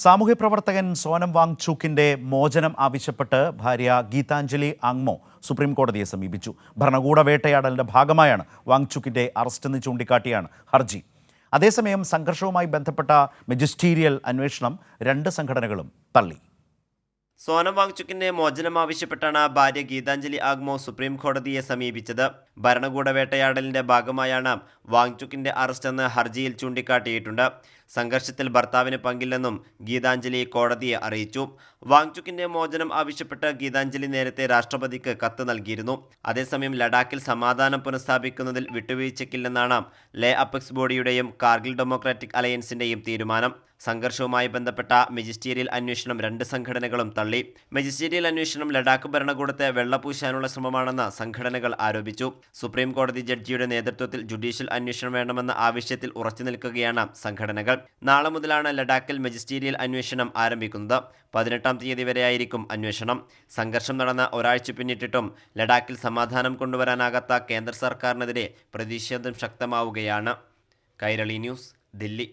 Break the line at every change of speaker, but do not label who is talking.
സാമൂഹ്യപ്രവർത്തകൻ സോനം വാങ്ചുക്കിന്റെ മോചനം ആവശ്യപ്പെട്ട് ഭാര്യ ഗീതാഞ്ജലി ആങ്മോ സുപ്രീം കോടതിയെ സമീപിച്ചു. ഭരണകൂട വേട്ടയാടലിന്റെ ഭാഗമായാണ് വാങ്ചുക്കിന്റെ അറസ്റ്റെന്ന് ചൂണ്ടിക്കാട്ടിയാണ് ഹർജി. അതേസമയം സംഘർഷവുമായി ബന്ധപ്പെട്ട മജിസ്റ്റീരിയൽ അന്വേഷണം രണ്ട് സംഘടനകളും തള്ളി.
സോനം വാങ്ചുക്കിന്റെ മോചനം ആവശ്യപ്പെട്ടാണ് ഭാര്യ ഗീതാഞ്ജലി ആഗ്മോ സുപ്രീം കോടതിയെ സമീപിച്ചത്. ഭരണകൂട വേട്ടയാടലിന്റെ ഭാഗമായാണ് വാങ്ചുക്കിന്റെ അറസ്റ്റെന്ന് ഹർജിയിൽ ചൂണ്ടിക്കാട്ടിയിട്ടുണ്ട്. സംഘർഷത്തിൽ ഭർത്താവിന് പങ്കില്ലെന്നും ഗീതാഞ്ജലി കോടതിയെ അറിയിച്ചു. വാങ്ചുക്കിന്റെ മോചനം ആവശ്യപ്പെട്ട് ഗീതാഞ്ജലി നേരത്തെ രാഷ്ട്രപതിക്ക് കത്ത് നൽകിയിരുന്നു. അതേസമയം ലഡാക്കിൽ സമാധാനം പുനഃസ്ഥാപിക്കുന്നതിൽ വിട്ടുവീഴ്ചയ്ക്കില്ലെന്നാണ് ലേ അപ്പെക്സ് ബോഡിയുടെയും കാർഗിൽ ഡെമോക്രാറ്റിക് അലയൻസിന്റെയും തീരുമാനം. സംഘർഷവുമായി ബന്ധപ്പെട്ട മജിസ്റ്റീരിയൽ അന്വേഷണം രണ്ട് സംഘടനകളും തള്ളി. മജിസ്റ്റീരിയൽ അന്വേഷണം ലഡാക്ക് ഭരണകൂടത്തെ വെള്ളപൂശാനുള്ള ശ്രമമാണെന്ന് സംഘടനകൾ ആരോപിച്ചു. സുപ്രീം കോടതി ജഡ്ജിയുടെ നേതൃത്വത്തിൽ ജുഡീഷ്യൽ അന്വേഷണം വേണമെന്ന ആവശ്യത്തിൽ ഉറച്ചു നിൽക്കുകയാണ് സംഘടനകൾ. നാളെ മുതലാണ് ലഡാക്കിൽ മജിസ്റ്റീരിയൽ അന്വേഷണം ആരംഭിക്കുന്നത്. 18-ാം തീയതി വരെയായിരിക്കും അന്വേഷണം. സംഘർഷം നടന്ന ഒരാഴ്ച പിന്നിട്ടിട്ടും ലഡാക്കിൽ സമാധാനം കൊണ്ടുവരാനാകാത്ത കേന്ദ്ര സർക്കാരിനെതിരെ പ്രതിഷേധം ശക്തമാവുകയാണ്. കൈരളി ന്യൂസ്, ദില്ലി.